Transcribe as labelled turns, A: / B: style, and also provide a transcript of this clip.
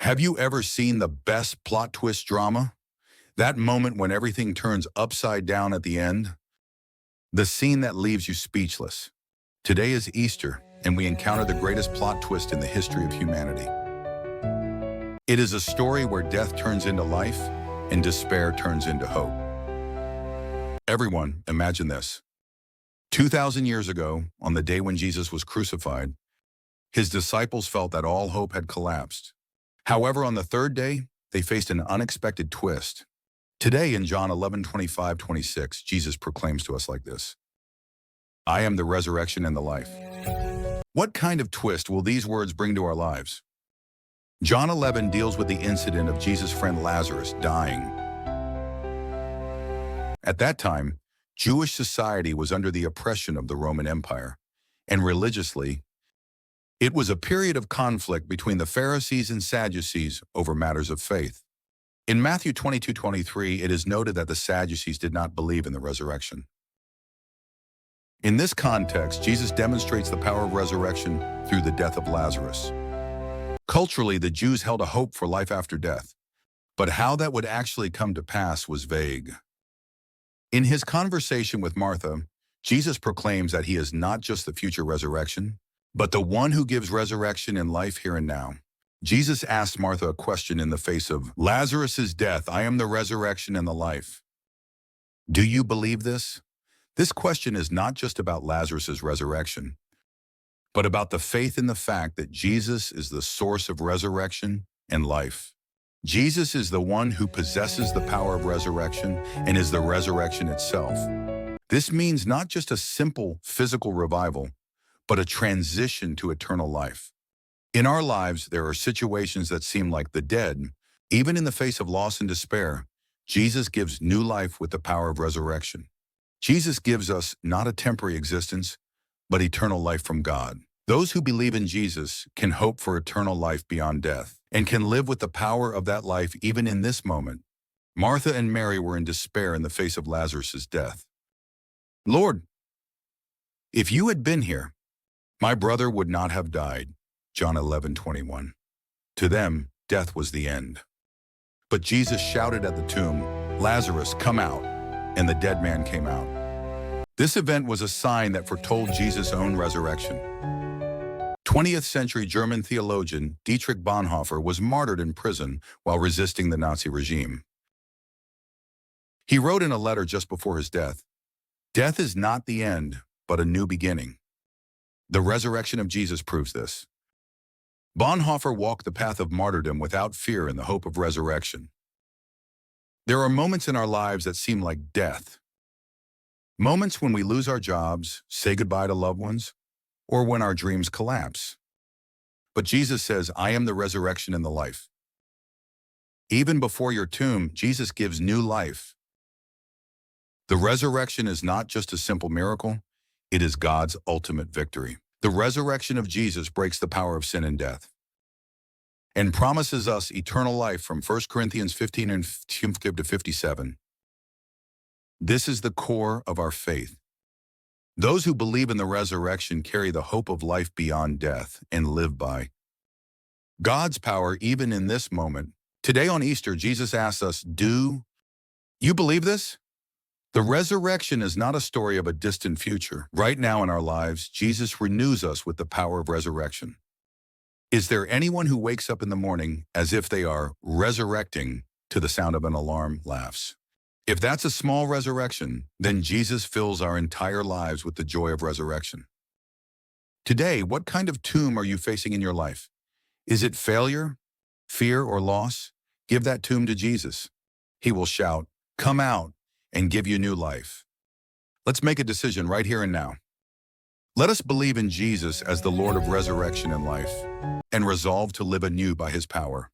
A: Have you ever seen the best plot twist drama? That moment when everything turns upside down at the end? The scene that leaves you speechless. Today is Easter, and we encounter the greatest plot twist in the history of humanity. It is a story where death turns into life and despair turns into hope. Everyone, imagine this. 2,000 years ago, on the day when Jesus was crucified, his disciples felt that all hope had collapsed. However, on the third day, they faced an unexpected twist. Today in John 11:25-26, Jesus proclaims to us like this: I am the resurrection and the life. What kind of twist will these words bring to our lives? John 11 deals with the incident of Jesus' friend Lazarus dying. At that time, Jewish society was under the oppression of the Roman Empire, and religiously, it was a period of conflict between the Pharisees and Sadducees over matters of faith. In Matthew 22:23, it is noted that the Sadducees did not believe in the resurrection. In this context, Jesus demonstrates the power of resurrection through the death of Lazarus. Culturally, the Jews held a hope for life after death, but how that would actually come to pass was vague. In his conversation with Martha, Jesus proclaims that he is not just the future resurrection, but the one who gives resurrection and life here and now. Jesus asked Martha a question in the face of Lazarus' death: I am the resurrection and the life. Do you believe this? This question is not just about Lazarus' resurrection, but about the faith in the fact that Jesus is the source of resurrection and life. Jesus is the one who possesses the power of resurrection and is the resurrection itself. This means not just a simple physical revival, but a transition to eternal life. In our lives, there are situations that seem like the dead. Even in the face of loss and despair, Jesus gives new life with the power of resurrection. Jesus gives us not a temporary existence, but eternal life from God. Those who believe in Jesus can hope for eternal life beyond death and can live with the power of that life even in this moment. Martha and Mary were in despair in the face of Lazarus' death. Lord, if you had been here, my brother would not have died. John 11:21. To them, death was the end. But Jesus shouted at the tomb, Lazarus, come out, and the dead man came out. This event was a sign that foretold Jesus' own resurrection. 20th century German theologian Dietrich Bonhoeffer was martyred in prison while resisting the Nazi regime. He wrote in a letter just before his death, death is not the end, but a new beginning. The resurrection of Jesus proves this. Bonhoeffer walked the path of martyrdom without fear in the hope of resurrection. There are moments in our lives that seem like death. Moments when we lose our jobs, say goodbye to loved ones, or when our dreams collapse. But Jesus says, I am the resurrection and the life. Even before your tomb, Jesus gives new life. The resurrection is not just a simple miracle, it is God's ultimate victory. The resurrection of Jesus breaks the power of sin and death and promises us eternal life from 1 Corinthians 15:57. This is the core of our faith. Those who believe in the resurrection carry the hope of life beyond death and live by God's power even in this moment. Today on Easter, Jesus asks us, do you believe this? The resurrection is not a story of a distant future. Right now in our lives, Jesus renews us with the power of resurrection. Is there anyone who wakes up in the morning as if they are resurrecting to the sound of an alarm laughs? If that's a small resurrection, then Jesus fills our entire lives with the joy of resurrection. Today, what kind of tomb are you facing in your life? Is it failure, fear, or loss? Give that tomb to Jesus. He will shout, come out, and give you new life. Let's make a decision right here and now. Let us believe in Jesus as the Lord of resurrection and life, and resolve to live anew by his power.